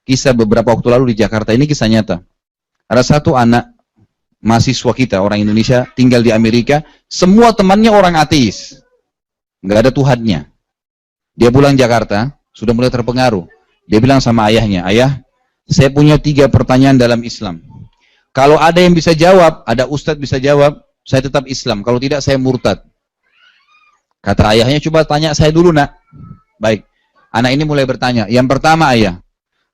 kisah beberapa waktu lalu di Jakarta, ini kisah nyata. Ada satu anak mahasiswa kita, orang Indonesia, tinggal di Amerika, semua temannya orang ateis. Nggak ada Tuhannya. Dia pulang Jakarta, sudah mulai terpengaruh. Dia bilang sama ayahnya, ayah, saya punya 3 pertanyaan dalam Islam. Kalau ada yang bisa jawab, ada ustadz bisa jawab, saya tetap Islam. Kalau tidak, saya murtad. Kata ayahnya, coba tanya saya dulu nak. Baik, anak ini mulai bertanya. Yang pertama ayah,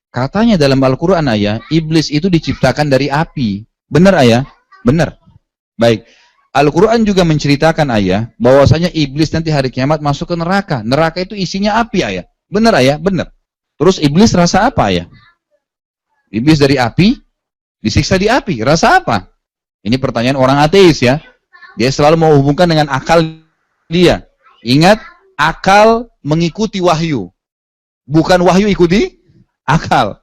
katanya dalam Al-Quran ayah, iblis itu diciptakan dari api. Benar ayah? Benar. Baik, Al-Quran juga menceritakan ayah, bahwasanya iblis nanti hari kiamat masuk ke neraka. Neraka itu isinya api ayah. Benar ayah? Benar. Terus iblis rasa apa ayah? Iblis dari api, disiksa di api. Rasa apa? Ini pertanyaan orang ateis ya. Dia selalu mau hubungkan dengan akal dia. Ingat, akal mengikuti wahyu. Bukan wahyu ikuti akal.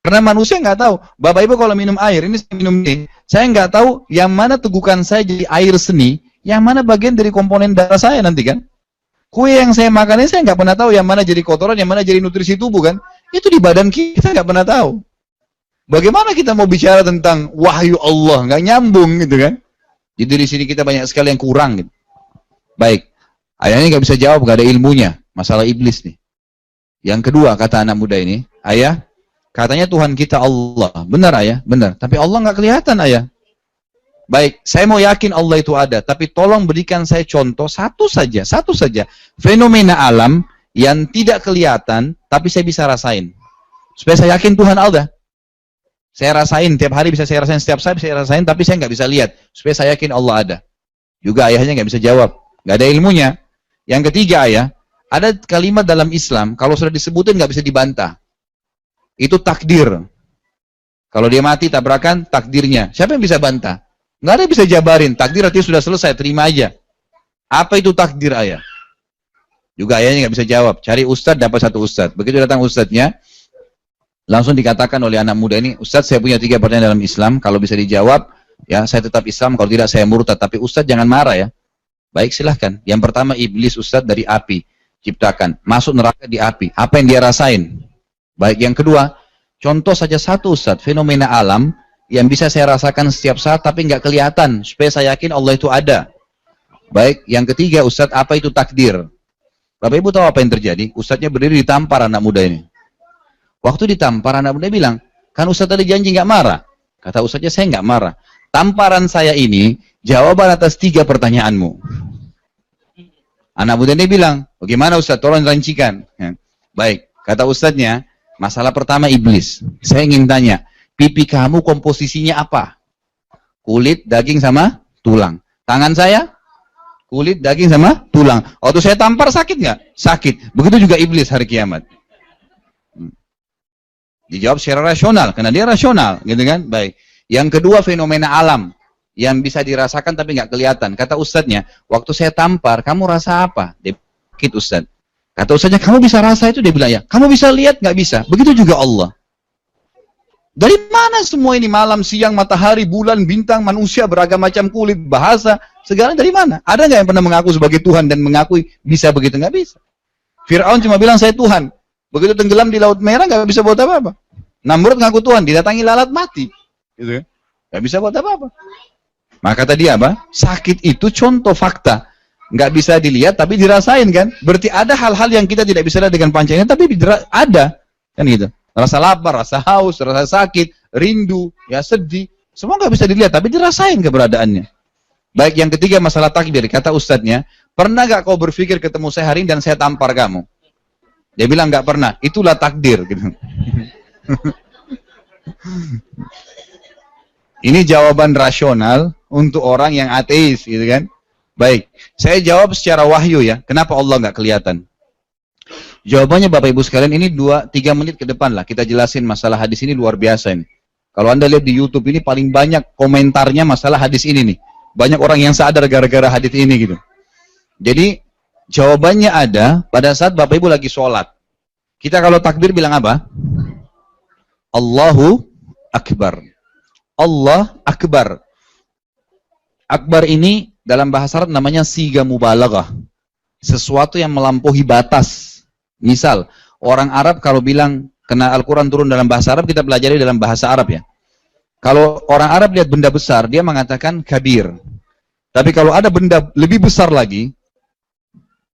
Karena manusia nggak tahu. Bapak Ibu kalau minum air, ini saya minum ini. Saya nggak tahu yang mana tegukan saya jadi air seni, yang mana bagian dari komponen darah saya nanti kan. Kue yang saya makan ini saya nggak pernah tahu yang mana jadi kotoran, yang mana jadi nutrisi tubuh kan. Itu di badan kita nggak pernah tahu. Bagaimana kita mau bicara tentang wahyu Allah? Nggak nyambung gitu kan. Jadi di sini kita banyak sekali yang kurang gitu. Baik. Ayahnya nggak bisa jawab, nggak ada ilmunya. Masalah iblis nih. Yang kedua, kata anak muda ini, ayah, katanya Tuhan kita Allah. Benar ayah? Benar. Tapi Allah nggak kelihatan ayah. Baik, saya mau yakin Allah itu ada. Tapi tolong berikan saya contoh satu saja. Fenomena alam yang tidak kelihatan, tapi saya bisa rasain. Supaya saya yakin Tuhan ada. Saya rasain, tiap hari bisa saya rasain, setiap saat saya rasain, tapi saya nggak bisa lihat. Supaya saya yakin Allah ada. Juga ayahnya nggak bisa jawab. Nggak ada ilmunya. Yang ketiga ayah, ada kalimat dalam Islam, kalau sudah disebutin nggak bisa dibantah. Itu takdir. Kalau dia mati tabrakan, takdirnya. Siapa yang bisa bantah? Nggak ada yang bisa jabarin. Takdir artinya sudah selesai, terima aja. Apa itu takdir ayah? Juga ayahnya nggak bisa jawab. Cari ustadz, dapat satu ustadz. Begitu datang ustadznya, langsung dikatakan oleh anak muda ini, ustadz saya punya 3 pertanyaan dalam Islam, kalau bisa dijawab, ya saya tetap Islam, kalau tidak saya murtad. Tapi ustadz jangan marah ya. Baik silahkan. Yang pertama iblis ustadz dari api. Ciptakan. Masuk neraka di api. Apa yang dia rasain? Baik yang kedua. Contoh saja satu ustadz. Fenomena alam yang bisa saya rasakan setiap saat tapi nggak kelihatan. Supaya saya yakin Allah itu ada. Baik. Yang ketiga ustadz apa itu takdir? Bapak Ibu tahu apa yang terjadi? Ustadznya berdiri ditampar anak muda ini. Waktu ditampar anak muda bilang. Kan ustadz tadi janji nggak marah. Kata ustadznya saya nggak marah. Tamparan saya ini jawaban atas 3 pertanyaanmu. Anak muda ini bilang, bagaimana Ustaz? Tolong rancikan. Ya. Baik, kata Ustadznya, masalah pertama iblis. Saya ingin tanya, pipi kamu komposisinya apa? Kulit, daging, sama tulang. Tangan saya? Kulit, daging, sama tulang. Waktu saya tampar sakit nggak? Sakit. Begitu juga iblis hari kiamat. Dijawab secara rasional, karena dia rasional, gitu kan? Baik. Yang kedua fenomena alam yang bisa dirasakan tapi nggak kelihatan. Kata ustadznya, waktu saya tampar, kamu rasa apa? Dia sakit ustadz. Kata ustadznya, kamu bisa rasa itu? Dia bilang ya. Kamu bisa lihat? Nggak bisa. Begitu juga Allah. Dari mana semua ini? Malam, siang, matahari, bulan, bintang, manusia, beragam macam kulit, bahasa, segala dari mana? Ada nggak yang pernah mengaku sebagai Tuhan dan mengakui bisa begitu? Nggak bisa. Fir'aun cuma bilang saya Tuhan. Begitu tenggelam di Laut Merah nggak bisa buat apa-apa. Namrud ngaku Tuhan, didatangi lalat mati. Gitu. Nggak bisa buat apa-apa. Maka kata dia apa? Sakit itu contoh fakta. Nggak bisa dilihat tapi dirasain kan? Berarti ada hal-hal yang kita tidak bisa lihat dengan panca indera tapi ada. Kan gitu. Rasa lapar, rasa haus, rasa sakit, rindu, ya sedih. Semua nggak bisa dilihat tapi dirasain keberadaannya. Baik yang ketiga masalah takdir. Kata ustadznya, pernah nggak kau berpikir ketemu saya hari ini dan saya tampar kamu? Dia bilang nggak pernah. Itulah takdir. Gitu. Ini jawaban rasional untuk orang yang ateis, gitu kan? Baik, saya jawab secara wahyu ya. Kenapa Allah nggak kelihatan? Jawabannya Bapak Ibu sekalian ini 2-3 menit ke depan lah. Kita jelasin masalah hadis ini luar biasa ini. Kalau Anda lihat di YouTube ini paling banyak komentarnya masalah hadis ini nih. Banyak orang yang sadar gara-gara hadis ini gitu. Jadi jawabannya ada pada saat Bapak Ibu lagi sholat. Kita kalau takbir bilang apa? Allahu Akbar. Allah Akbar. Akbar ini dalam bahasa Arab namanya siga mubalaghah. Sesuatu yang melampaui batas. Misal, orang Arab kalau bilang Karena Al-Quran turun dalam bahasa Arab, kita pelajari dalam bahasa Arab ya. Kalau orang Arab lihat benda besar, dia mengatakan kabir. Tapi kalau ada benda lebih besar lagi,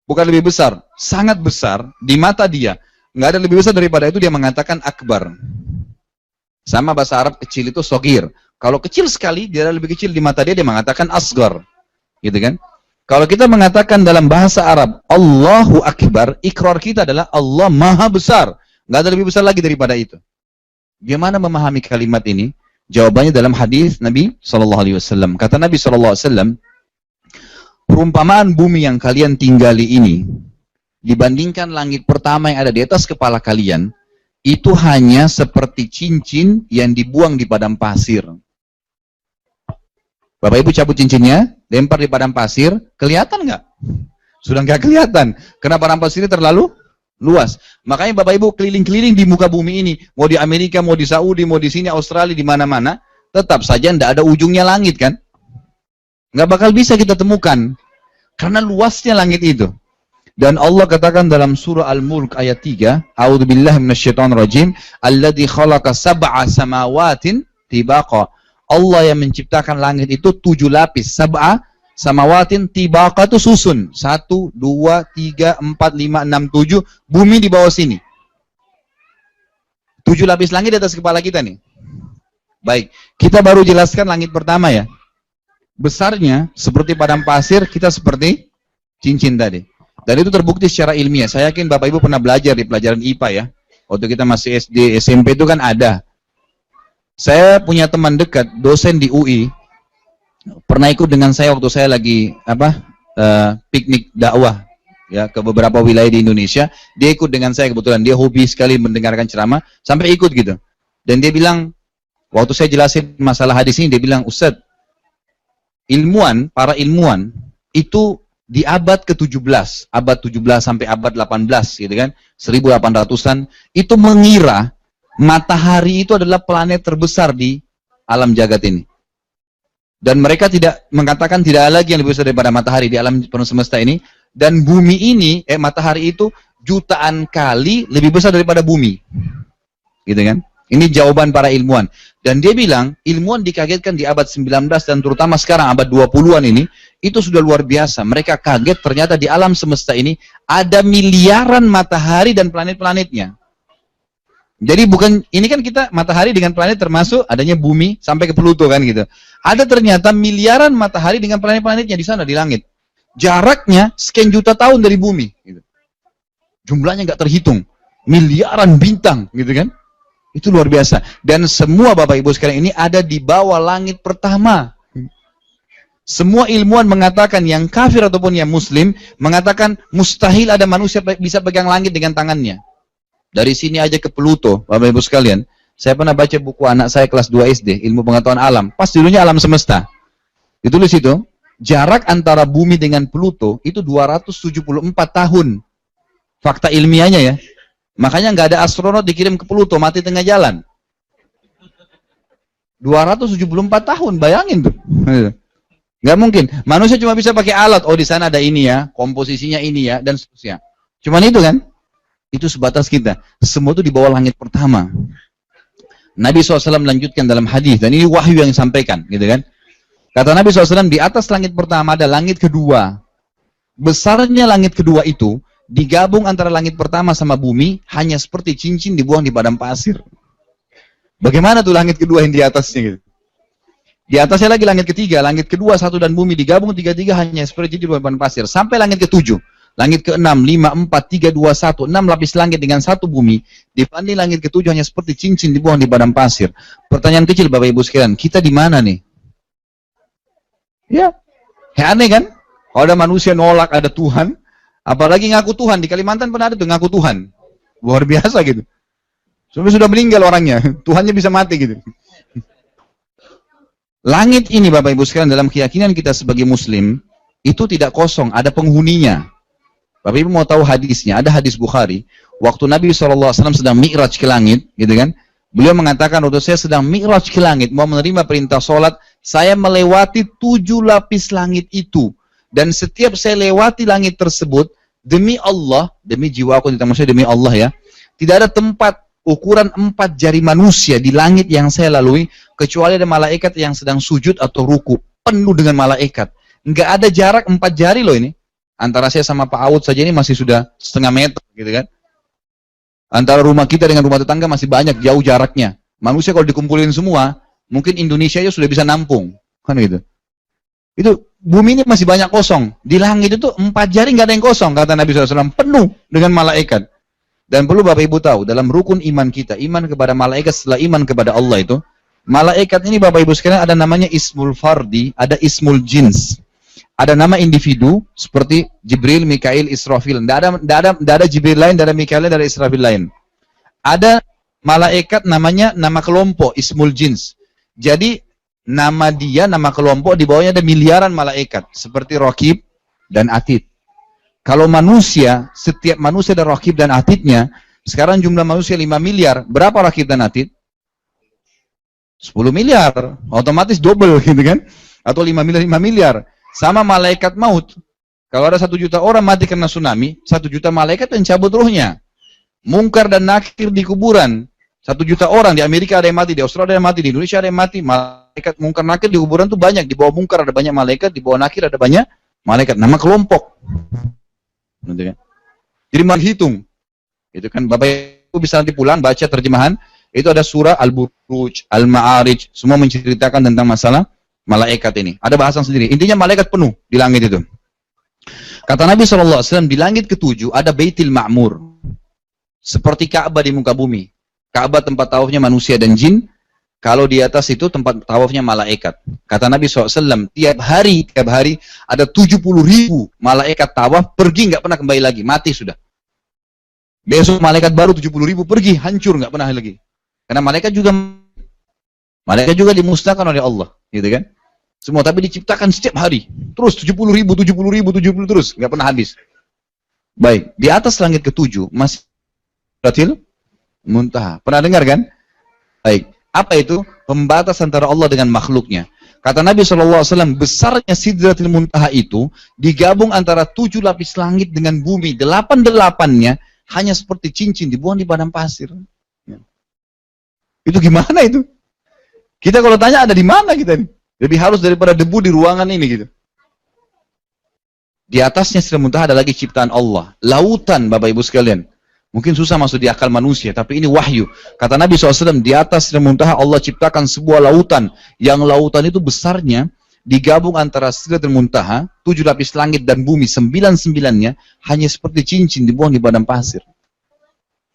bukan lebih besar, sangat besar, di mata dia, nggak ada lebih besar daripada itu, dia mengatakan akbar. Sama bahasa Arab kecil itu sogir. Kalau kecil sekali, dia lebih kecil di mata dia, dia mengatakan asgar. Gitu kan? Kalau kita mengatakan dalam bahasa Arab, Allahu Akbar, ikrar kita adalah Allah Maha Besar. Nggak ada lebih besar lagi daripada itu. Gimana memahami kalimat ini? Jawabannya dalam hadis Nabi SAW. Kata Nabi SAW, perumpamaan bumi yang kalian tinggali ini, dibandingkan langit pertama yang ada di atas kepala kalian, itu hanya seperti cincin yang dibuang di padang pasir. Bapak Ibu cabut cincinnya, lempar di padang pasir, kelihatan nggak? Sudah nggak kelihatan, karena padang pasirnya terlalu luas. Makanya Bapak Ibu keliling-keliling di muka bumi ini, mau di Amerika, mau di Saudi, mau di sini, Australia, di mana-mana, tetap saja tidak ada ujungnya langit kan? Nggak bakal bisa kita temukan, karena luasnya langit itu. Dan Allah katakan dalam surah Al-Mulk ayat 3, A'udzubillahi minasyaitonirrajim, alladzi khalaqa sab'a samawatin tibaqa. Allah yang menciptakan langit itu 7 lapis, sab'a samawatin tibaqa itu susun, 1, 2, 3, 4, 5, 6, 7, bumi di bawah sini. 7 lapis langit di atas kepala kita nih. Baik, kita baru jelaskan langit pertama ya. Besarnya seperti padang pasir, kita seperti cincin tadi. Dan itu terbukti secara ilmiah. Saya yakin Bapak Ibu pernah belajar di pelajaran IPA ya. Waktu kita masih SD, SMP itu kan ada. Saya punya teman dekat, dosen di UI, pernah ikut dengan saya waktu saya lagi piknik dakwah ya ke beberapa wilayah di Indonesia. Dia ikut dengan saya kebetulan, dia hobi sekali mendengarkan ceramah, sampai ikut gitu. Dan dia bilang, waktu saya jelasin masalah hadis ini, dia bilang, Ustadz, para ilmuwan itu di abad ke-17, abad 17 sampai abad 18 gitu kan, 1800-an, itu mengira matahari itu adalah planet terbesar di alam jagat ini. Dan mereka tidak mengatakan tidak ada lagi yang lebih besar daripada matahari di alam penuh semesta ini. Dan bumi ini, matahari itu jutaan kali lebih besar daripada bumi. Gitu kan? Ini jawaban para ilmuwan. Dan dia bilang, ilmuwan dikagetkan di abad 19 dan terutama sekarang abad 20-an ini, itu sudah luar biasa. Mereka kaget ternyata di alam semesta ini ada miliaran matahari dan planet-planetnya. Jadi bukan, ini kan kita matahari dengan planet termasuk adanya bumi sampai ke Pluto kan gitu. Ada ternyata miliaran matahari dengan planet-planetnya di sana di langit. Jaraknya sekian juta tahun dari bumi. Gitu. Jumlahnya nggak terhitung. Miliaran bintang gitu kan. Itu luar biasa. Dan semua Bapak Ibu sekalian ini ada di bawah langit pertama. Semua ilmuwan mengatakan, yang kafir ataupun yang muslim, mengatakan mustahil ada manusia bisa pegang langit dengan tangannya. Dari sini aja ke Pluto, Bapak Ibu sekalian. Saya pernah baca buku anak saya kelas 2 SD, Ilmu Pengetahuan Alam. Pas dulunya alam semesta. Ditulis itu, jarak antara bumi dengan Pluto itu 274 tahun. Fakta ilmiahnya ya. Makanya nggak ada astronot dikirim ke Pluto, mati tengah jalan. 274 tahun, bayangin tuh. Nggak mungkin. Manusia cuma bisa pakai alat. Oh, di sana ada ini ya, komposisinya ini ya, dan seterusnya. Cuman itu kan. Itu sebatas kita. Semua itu di bawah langit pertama. Nabi SAW melanjutkan dalam hadis, dan ini wahyu yang disampaikan, gitu kan. Kata Nabi SAW, di atas langit pertama ada langit kedua. Besarnya langit kedua itu, digabung antara langit pertama sama bumi, hanya seperti cincin dibuang di padang pasir. Bagaimana tuh langit kedua yang di atasnya gitu? Di atasnya lagi langit ketiga, langit kedua, satu dan bumi digabung tiga-tiga hanya seperti cincin di padang pasir. Sampai langit ketujuh, langit ke-6, 5, 4, 3, 2, 1, 6 lapis langit dengan satu bumi. Dibanding langit ketujuh hanya seperti cincin dibuang di padang pasir. Pertanyaan kecil Bapak Ibu sekalian, kita di mana nih? Ya, aneh kan? Kalau ada manusia nolak ada Tuhan, apalagi ngaku Tuhan. Di Kalimantan pernah ada tuh ngaku Tuhan. Luar biasa gitu. Sudah meninggal orangnya, Tuhannya bisa mati gitu. Langit ini Bapak Ibu sekalian, dalam keyakinan kita sebagai muslim, itu tidak kosong, ada penghuninya. Bapak Ibu mau tahu hadisnya, ada hadis Bukhari, waktu Nabi SAW sedang mi'raj ke langit, gitu kan, beliau mengatakan, waktu saya sedang mi'raj ke langit, mau menerima perintah sholat, saya melewati 7 lapis langit itu, dan setiap saya lewati langit tersebut, demi Allah, demi jiwaku, maksudnya demi Allah ya, tidak ada tempat ukuran 4 jari manusia di langit yang saya lalui, kecuali ada malaikat yang sedang sujud atau ruku, penuh dengan malaikat. Nggak ada jarak 4 jari loh ini. Antara saya sama Pak Aud saja ini masih sudah setengah meter gitu kan. Antara rumah kita dengan rumah tetangga masih banyak, jauh jaraknya. Manusia kalau dikumpulin semua, mungkin Indonesia aja sudah bisa nampung. Kan gitu. Itu bumi ini masih banyak kosong. Di langit itu 4 jari nggak ada yang kosong, kata Nabi SAW, penuh dengan malaikat. Dan perlu Bapak Ibu tahu, dalam rukun iman kita, iman kepada malaikat setelah iman kepada Allah itu, malaikat ini Bapak Ibu sekalian ada namanya ismul fardi, ada ismul jins. Ada nama individu seperti Jibril, Mikail, Israfil. Tidak ada Jibril lain, tidak ada Mikail lain, tidak ada Israfil lain. Ada malaikat namanya nama kelompok, ismul jins. Jadi nama dia, nama kelompok, di bawahnya ada miliaran malaikat. Seperti Raqib dan Atid. Kalau manusia, setiap manusia ada Raqib dan Atidnya, sekarang jumlah manusia 5 miliar. Berapa Raqib dan Atid? 10 miliar. Otomatis double gitu kan? Atau 5 miliar, 5 miliar. Sama malaikat maut. Kalau ada 1 juta orang mati karena tsunami, 1 juta malaikat yang cabut ruhnya. Mungkar dan nakir di kuburan. 1 juta orang di Amerika ada yang mati, di Australia ada yang mati, di Indonesia ada yang mati. Malaikat mungkar nakir di kuburan itu banyak. Di bawah mungkar ada banyak malaikat, di bawah nakir ada banyak malaikat. Nama kelompok. Jadi menghitung. Itu kan Bapak Ibu bisa nanti pulang baca terjemahan. Itu ada surah Al-Buruj, Al-Ma'arij, semua menceritakan tentang masalah malaikat ini. Ada bahasan sendiri. Intinya malaikat penuh di langit itu. Kata Nabi SAW, di langit ke-7 ada Baitul Ma'mur. Seperti Ka'bah di muka bumi. Ka'bah tempat tawafnya manusia dan jin. Kalau di atas itu tempat tawafnya malaikat. Kata Nabi SAW, tiap hari ada 70.000 malaikat tawaf, pergi nggak pernah kembali lagi. Mati sudah. Besok malaikat baru 70.000 pergi, hancur nggak pernah lagi. Karena malaikat juga dimusnahkan oleh Allah, gitu kan? Semua tapi diciptakan setiap hari, terus 70.000 terus, nggak pernah habis. Baik, di atas langit ke-7 masih Sidratil Muntaha. Pernah dengar kan? Baik, apa itu? Pembatas antara Allah dengan makhluknya. Kata Nabi SAW, besarnya Sidratil Muntaha itu digabung antara 7 lapis langit dengan bumi, 8-8-nya hanya seperti cincin dibuang di padang pasir. Itu gimana itu? Kita kalau tanya ada di mana kita nih? Lebih halus daripada debu di ruangan ini gitu. Di atasnya Sidratul Muntaha ada lagi ciptaan Allah. Lautan Bapak Ibu sekalian. Mungkin susah masuk di akal manusia, tapi ini wahyu. Kata Nabi SAW, di atas Sidratul Muntaha Allah ciptakan sebuah lautan. Yang lautan itu besarnya digabung antara Sidratul Muntaha, 7 lapis langit dan bumi, 9-9-nya hanya seperti cincin dibuang di padang pasir.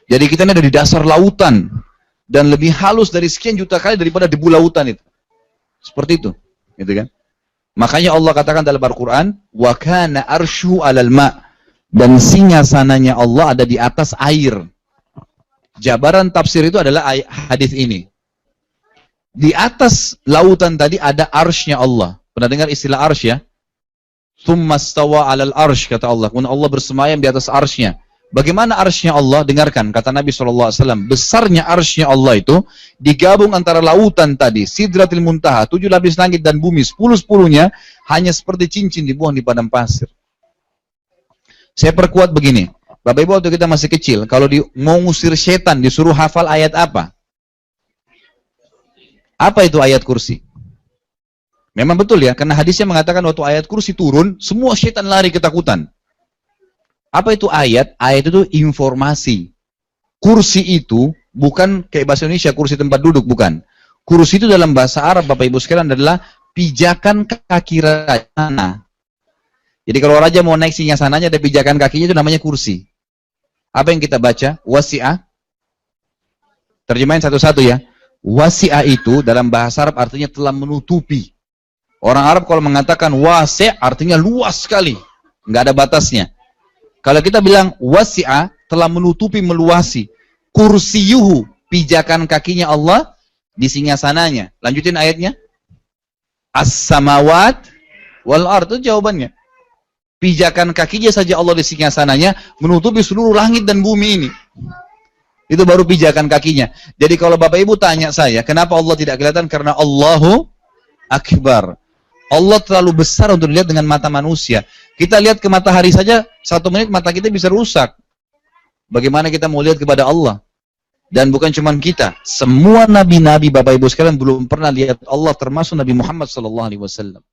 Jadi kita ini ada di dasar lautan. Dan lebih halus dari sekian juta kali daripada debu lautan itu. Seperti itu, gitu kan? Makanya Allah katakan dalam Al-Quran, wa kana arsyu 'alal ma', dan singgasananya Allah ada di atas air. Jabaran tafsir itu adalah hadis ini. Di atas lautan tadi ada arsy-nya Allah. Pernah dengar istilah arsy ya? Tsumma stawa 'alal arsy, kata Allah. Kemudian Allah bersemayam di atas arsy-nya. Bagaimana arsy-nya Allah? Dengarkan, kata Nabi SAW, besarnya arsy-nya Allah itu digabung antara lautan tadi, Sidratil Muntaha, 7 lapis langit dan bumi, 10-10-nya hanya seperti cincin dibuang di padang pasir. Saya perkuat begini, Bapak Ibu waktu kita masih kecil, kalau mau ngusir setan disuruh hafal ayat apa? Apa itu ayat kursi? Memang betul ya, karena hadisnya mengatakan waktu ayat kursi turun, semua setan lari ketakutan. Apa itu ayat? Ayat itu informasi. Kursi itu bukan kayak bahasa Indonesia, kursi tempat duduk, bukan. Kursi itu dalam bahasa Arab, Bapak Ibu sekalian, adalah pijakan kaki raja. Jadi kalau raja mau naik singgasananya, ada pijakan kakinya, itu namanya kursi. Apa yang kita baca? Wasi'ah. Terjemahin satu-satu ya. Wasi'ah itu dalam bahasa Arab artinya telah menutupi. Orang Arab kalau mengatakan wasi' artinya luas sekali. Nggak ada batasnya. Kalau kita bilang wasi'ah, telah menutupi, meluasi. Kursiyuhu, pijakan kakinya Allah di singgasananya. Lanjutin ayatnya. As-samawat wal ard, itu jawabannya. Pijakan kakinya saja Allah di singgasananya menutupi seluruh langit dan bumi ini. Itu baru pijakan kakinya. Jadi kalau Bapak Ibu tanya saya, kenapa Allah tidak kelihatan? Karena Allahu Akbar. Allah terlalu besar untuk dilihat dengan mata manusia. Kita lihat ke matahari saja, 1 menit mata kita bisa rusak. Bagaimana kita mau lihat kepada Allah? Dan bukan cuma kita, semua nabi-nabi Bapak Ibu sekalian belum pernah lihat Allah, termasuk Nabi Muhammad SAW.